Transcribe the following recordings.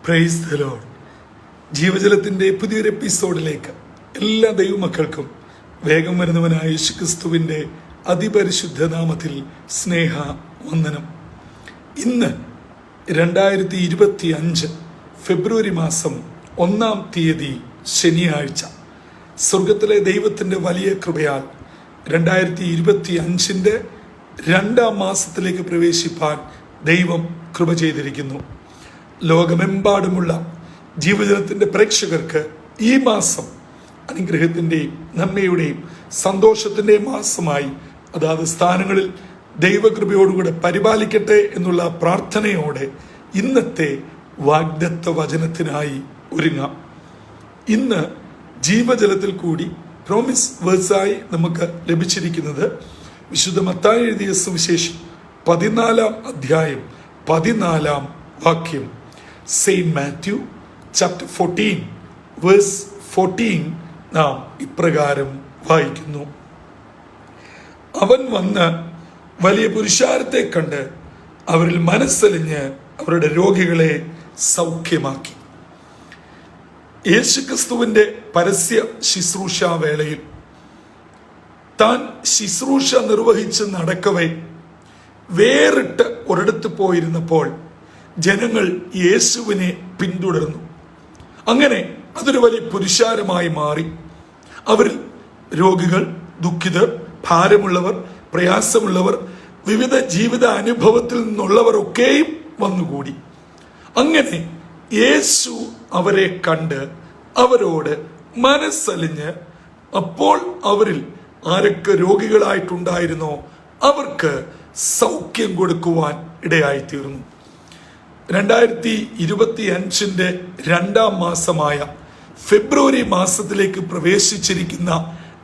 Praise the Lord. ജീവജലത്തിൻ്റെ പുതിയൊരു എപ്പിസോഡിലേക്ക് എല്ലാ ദൈവമക്കൾക്കും വേഗം വരുന്നവനായ യേശുക്രിസ്തുവിൻ്റെ അതിപരിശുദ്ധ നാമത്തിൽ സ്നേഹ വന്ദനം. ഇന്ന് 2025 ഫെബ്രുവരി മാസം 1-ാം തീയതി ശനിയാഴ്ച. സ്വർഗത്തിലെ ദൈവത്തിൻ്റെ വലിയ കൃപയാൽ 2025 2-ാം മാസത്തിലേക്ക് പ്രവേശിപ്പാൻ ദൈവം കൃപ ചെയ്തിരിക്കുന്നു. ലോകമെമ്പാടുമുള്ള ജീവജലത്തിൻ്റെ പ്രേക്ഷകർക്ക് ഈ മാസം അനുഗ്രഹത്തിൻ്റെയും നന്മയുടെയും സന്തോഷത്തിൻ്റെയും മാസമായി അതാത് സ്ഥാനങ്ങളിൽ ദൈവകൃപയോടുകൂടെ പരിപാലിക്കട്ടെ എന്നുള്ള പ്രാർത്ഥനയോടെ ഇന്നത്തെ വാഗ്ദത്ത വചനത്തിനായി ഒരുങ്ങാം. ഇന്ന് ജീവജലത്തിൽ കൂടി പ്രോമിസ് വേഴ്സായി നമുക്ക് ലഭിച്ചിരിക്കുന്നത് വിശുദ്ധ മത്തായി എഴുതിയ സുവിശേഷം 14-ാം അധ്യായം 14-ാം വാക്യം. സെയിന്റ് മാത്യു ചാപ്റ്റർ 14 വേഴ്സ് 14 നാം ഇപ്രകാരം വായിക്കുന്നു: അവൻ വന്ന് വലിയ പുരുഷാരത്തെ കണ്ട് അവരിൽ മനസ്സലിഞ്ഞ് അവരുടെ രോഗികളെ സൗഖ്യമാക്കി. യേശുക്രിസ്തുവിന്റെ പരസ്യ ശുശ്രൂഷ വേളയിൽ താൻ ശുശ്രൂഷ നിർവഹിച്ച് നടക്കവേ വേറിട്ട് ഒരിടത്ത് പോയിരുന്നപ്പോൾ ജനങ്ങൾ യേശുവിനെ പിന്തുടർന്നു. അങ്ങനെ അതൊരു വലിയ പുരുഷാരമായി മാറി. അവരിൽ രോഗികൾ, ദുഃഖിതർ, ഭാരമുള്ളവർ, പ്രയാസമുള്ളവർ, വിവിധ ജീവിത അനുഭവത്തിൽ നിന്നുള്ളവർ ഒക്കെയും വന്നുകൂടി. അങ്ങനെ യേശു അവരെ കണ്ട് അവരോട് മനസ്സലിഞ്ഞ് അപ്പോൾ അവരിൽ ആരൊക്കെ രോഗികളായിട്ടുണ്ടായിരുന്നോ അവർക്ക് സൗഖ്യം കൊടുക്കുവാൻ ഇടയായിത്തീർന്നു. 2025 2-ാം മാസമായ ഫെബ്രുവരി മാസത്തിലേക്ക് പ്രവേശിച്ചിരിക്കുന്ന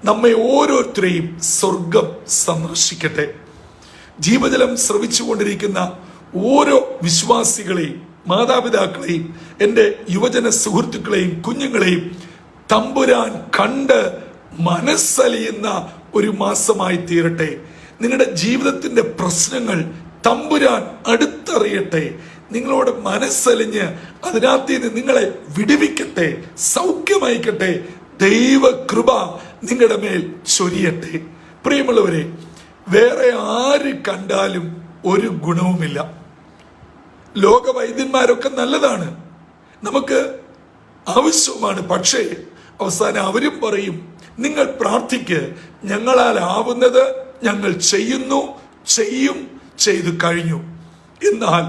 നമ്മെ ഓരോരുത്തരെയും സ്വർഗം സന്ദർശിക്കട്ടെ. ജീവജലം ശ്രവിച്ചുകൊണ്ടിരിക്കുന്ന ഓരോ വിശ്വാസികളെയും, മാതാപിതാക്കളെയും, എൻ്റെ യുവജന സുഹൃത്തുക്കളെയും കുഞ്ഞുങ്ങളെയും തമ്പുരാൻ കണ്ട് മനസ്സലിയുന്ന ഒരു മാസമായി തീരട്ടെ. നിങ്ങളുടെ ജീവിതത്തിൻ്റെ പ്രശ്നങ്ങൾ തമ്പുരാൻ അടുത്തറിയട്ടെ. നിങ്ങളോട് മനസ്സലിഞ്ഞ് അതിനകത്ത് നിന്ന് നിങ്ങളെ വിടുവിക്കട്ടെ, സൗഖ്യമയക്കട്ടെ. ദൈവകൃപ നിങ്ങളുടെ മേൽ ചൊരിയട്ടെ. പ്രിയമുള്ളവരെ, വേറെ ആര് കണ്ടാലും ഒരു ഗുണവുമില്ല. ലോകവൈദ്യന്മാരൊക്കെ നല്ലതാണ്, നമുക്ക് ആവശ്യമാണ്. പക്ഷേ അവസാനം അവരും പറയും, നിങ്ങൾ പ്രാർത്ഥിക്ക്, ഞങ്ങളാൽ ആവുന്നത് ഞങ്ങൾ ചെയ്യുന്നു, ചെയ്യും, ചെയ്തു കഴിഞ്ഞു. എന്നാൽ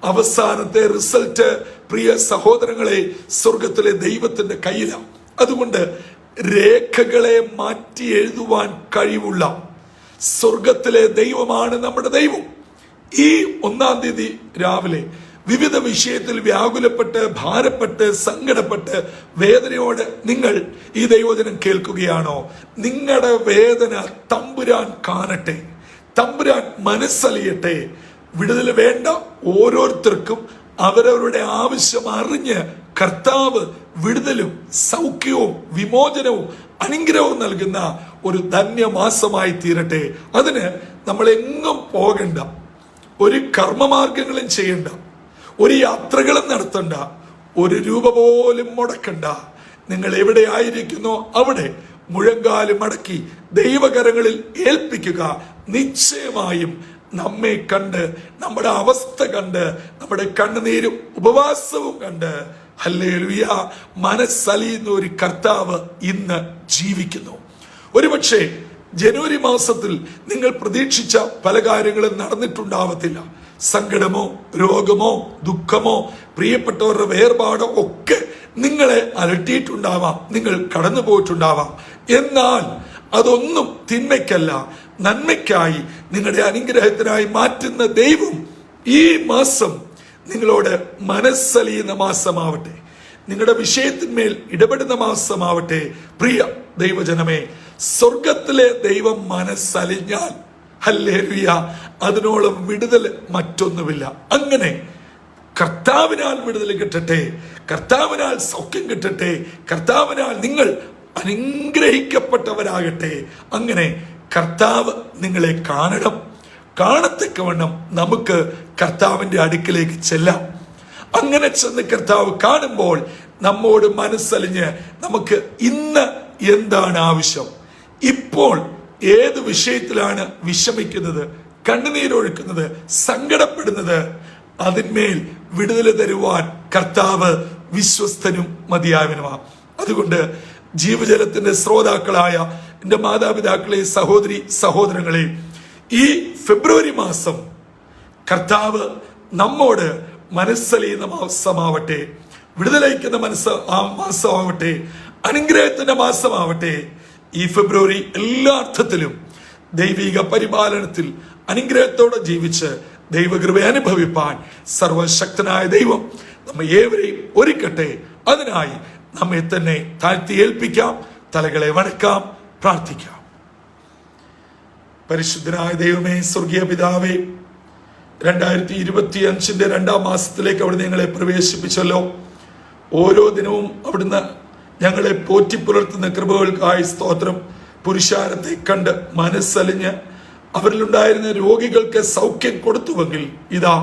അവസാനത്തെ റിസൾട്ട് പ്രിയ സഹോദരങ്ങളെ സ്വർഗത്തിലെ ദൈവത്തിന്റെ കയ്യിലാണ്. അതുകൊണ്ട് രേഖകളെ മാറ്റി എഴുതുവാൻ കഴിവുള്ള സ്വർഗത്തിലെ ദൈവമാണ് നമ്മുടെ ദൈവം. ഈ 1-ാം തീയതി രാവിലെ വിവിധ വിഷയത്തിൽ വ്യാകുലപ്പെട്ട്, ഭാരപ്പെട്ട്, സങ്കടപ്പെട്ട്, വേദനയോട് നിങ്ങൾ ഈ ദൈവവചനം കേൾക്കുകയാണോ? നിങ്ങളുടെ വേദന തമ്പുരാൻ കാണട്ടെ, തമ്പുരാൻ മനസ്സലിയട്ടെ. വിടുതൽ വേണ്ട ഓരോരുത്തർക്കും അവരവരുടെ ആവശ്യം അറിഞ്ഞ് കർത്താവ് വിടുതലും സൗഖ്യവും വിമോചനവും അനുഗ്രഹവും നൽകുന്ന ഒരു ധന്യമാസമായി തീരട്ടെ. അതിന് നമ്മൾ എങ്ങും പോകണ്ട, ഒരു കർമ്മമാർഗങ്ങളും ചെയ്യണ്ട, ഒരു യാത്രകളും നടത്തണ്ട, ഒരു രൂപ പോലും മുടക്കണ്ട. നിങ്ങൾ എവിടെ ആയിരിക്കുന്നോ അവിടെ മുഴങ്കാലും മടക്കി ദൈവകരങ്ങളിൽ ഏൽപ്പിക്കുക. നിശ്ചയമായും നമ്മെ കണ്ട്, നമ്മുടെ അവസ്ഥ കണ്ട്, നമ്മുടെ കണ്ണുനീരും ഉപവാസവും കണ്ട് ഹല്ലേലൂയ മനസ്സലിയുന്ന ഒരു കർത്താവ് ഇന്ന് ജീവിക്കുന്നു. ഒരുപക്ഷെ ജനുവരി മാസത്തിൽ നിങ്ങൾ പ്രതീക്ഷിച്ച പല കാര്യങ്ങളും നടന്നിട്ടുണ്ടാവത്തില്ല. സങ്കടമോ, രോഗമോ, ദുഃഖമോ, പ്രിയപ്പെട്ടവരുടെ വേർപാടോ ഒക്കെ നിങ്ങളെ അലട്ടിയിട്ടുണ്ടാവാം, നിങ്ങൾ കടന്നു പോയിട്ടുണ്ടാവാം. എന്നാൽ അതൊന്നും തിന്മയ്ക്കല്ല, നന്മയ്ക്കായി, നിങ്ങളുടെ അനുഗ്രഹത്തിനായി മാറ്റുന്ന ദൈവം ഈ മാസം നിങ്ങളോട് മനസ്സലിയുന്ന മാസമാവട്ടെ, നിങ്ങളുടെ വിഷയത്തിന്മേൽ ഇടപെടുന്ന മാസമാവട്ടെ. പ്രിയ ദൈവജനമേ, സ്വർഗത്തിലെ ദൈവം മനസ്സലിഞ്ഞാൽ ഹല്ലേലൂയ അതിനോളം വിടുതൽ മറ്റൊന്നുമില്ല. അങ്ങനെ കർത്താവിനാൽ വിടുതൽ കിട്ടട്ടെ, കർത്താവിനാൽ സൗഖ്യം കിട്ടട്ടെ, കർത്താവിനാൽ നിങ്ങൾ അനുഗ്രഹിക്കപ്പെട്ടവരാകട്ടെ. അങ്ങനെ കർത്താവ് നിങ്ങളെ കാണണം, കാണത്തക്കവണ്ണം നമുക്ക് കർത്താവിൻ്റെ അടുക്കിലേക്ക് ചെല്ലാം. അങ്ങനെ ചെന്ന് കർത്താവ് കാണുമ്പോൾ നമ്മോട് മനസ്സലിഞ്ഞ് നമുക്ക് ഇന്ന് എന്താണ് ആവശ്യം, ഇപ്പോൾ ഏത് വിഷയത്തിലാണ് വിഷമിക്കുന്നത്, കണ്ണുനീരൊഴുക്കുന്നത്, സങ്കടപ്പെടുന്നത്, അതിന്മേൽ വിടുതൽ തരുവാൻ കർത്താവ് വിശ്വസ്തനും മതിയായവനുമാണ്. അതുകൊണ്ട് ജീവജലത്തിന്റെ ശ്രോതാക്കളായ എൻ്റെ മാതാപിതാക്കളെ, സഹോദരി സഹോദരങ്ങളെ, ഈ ഫെബ്രുവരി മാസം കർത്താവ് നമ്മോട് മനസ്സലിയുന്ന മാസമാവട്ടെ, വിടുതലയിക്കുന്ന മാസമാവട്ടെ, അനുഗ്രഹത്തിന്റെ മാസമാവട്ടെ. ഈ ഫെബ്രുവരി എല്ലാ അർത്ഥത്തിലും ദൈവിക പരിപാലനത്തിൽ അനുഗ്രഹത്തോടെ ജീവിച്ച് ദൈവകൃപ അനുഭവിപ്പാൻ സർവശക്തനായ ദൈവം നമ്മെ ഏവരെയും ഒരുക്കട്ടെ. അതിനായി നമ്മെ തന്നെ താഴ്ത്തി ഏൽപ്പിക്കാം, തലകളെ വണക്കാം, പ്രാർത്ഥിക്കാം. പരിശുദ്ധനായ ദൈവമേ, സ്വർഗീയ പിതാവേ, 2025 രണ്ടാം മാസത്തിലേക്ക് അവിടുന്ന് ഞങ്ങളെ പ്രവേശിപ്പിച്ചല്ലോ. ഓരോ ദിനവും അവിടുന്ന് ഞങ്ങളെ പോറ്റിപ്പുലർത്തുന്ന കൃപകൾക്കായി സ്തോത്രം. പുരുഷാരത്തെ കണ്ട് മനസ്സലിഞ്ഞ് അവരിലുണ്ടായിരുന്ന രോഗികൾക്ക് സൗഖ്യം കൊടുത്തുവെങ്കിൽ ഇതാ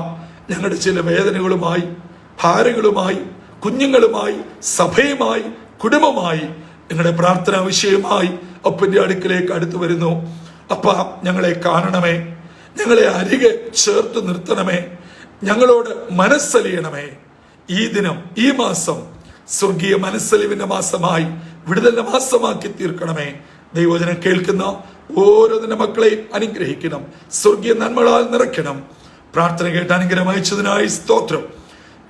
ഞങ്ങളുടെ ചില വേദനകളുമായി, ഭാരങ്ങളുമായി, കുഞ്ഞുങ്ങളുമായി, സഭയുമായി, കുടുംബമായി, ഞങ്ങളുടെ പ്രാർത്ഥനാ വിഷയമായി അപ്പന്റെ അടുക്കിലേക്ക് അടുത്തു വരുന്നു. അപ്പ ഞങ്ങളെ കാണണമേ, ഞങ്ങളെ അരികെ ചേർത്ത് നിർത്തണമേ, ഞങ്ങളോട് മനസ്സലിയണമേ. ഈ ദിനം, ഈ മാസം സ്വർഗീയ മനസ്സലിവിന്റെ മാസമായി, വിടുതലിന്റെ മാസമാക്കി തീർക്കണമേ. ദൈവവചനം കേൾക്കുന്ന ഓരോ ദിന മക്കളെയും അനുഗ്രഹിക്കണം, സ്വർഗീയ നന്മകളാൽ നിറയ്ക്കണം. പ്രാർത്ഥന കേട്ട് അനുഗ്രഹം അയച്ചതിനായി സ്തോത്രം.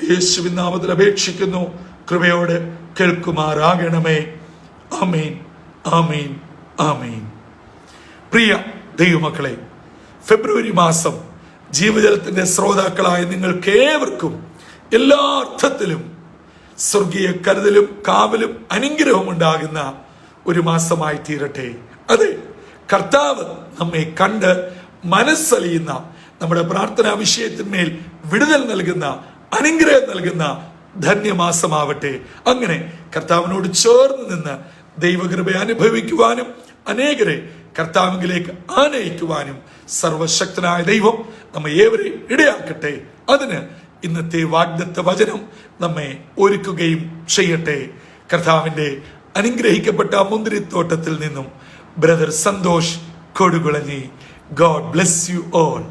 യേശുവിൻ നാമത്തിൽ അപേക്ഷിക്കുന്നു, കൃപയോടെ കേൾക്കുമാറാകണമേ. ആമേൻ, ആമേൻ, ആമേൻ. പ്രിയ ദൈവമക്കളെ, ഫെബ്രുവരി മാസം ജീവജലത്തിന്റെ ശ്രോതാക്കളായ നിങ്ങൾക്ക് ഏവർക്കും എല്ലാ അർത്ഥത്തിലും സ്വർഗീയ കരുതലും കാവലും അനുഗ്രഹവും ഉണ്ടാകുന്ന ഒരു മാസമായി തീരട്ടെ. അതെ, കർത്താവ് നമ്മെ കണ്ട് മനസ്സലിയുന്ന, നമ്മുടെ പ്രാർത്ഥനാ വിഷയത്തിന്മേൽ വിടുതൽ നൽകുന്ന, അനുഗ്രഹം നൽകുന്ന ധന്യമാസമാവട്ടെ. അങ്ങനെ കർത്താവിനോട് ചേർന്ന് നിന്ന് ദൈവകൃപ അനുഭവിക്കുവാനും അനേകരെ കർത്താവിലേക്ക് ആനയിക്കുവാനും സർവശക്തനായ ദൈവം നമ്മെ ഏവരെയും ഇടയാക്കട്ടെ. അതിന് ഇന്നത്തെ വാഗ്ദത്ത വചനം നമ്മെ ഒരുക്കുകയും ചെയ്യട്ടെ. കർത്താവിന്റെ അനുഗ്രഹിക്കപ്പെട്ട മുന്തിരിത്തോട്ടത്തിൽ നിന്നും brother Santhosh Kodukulanji. God bless you all.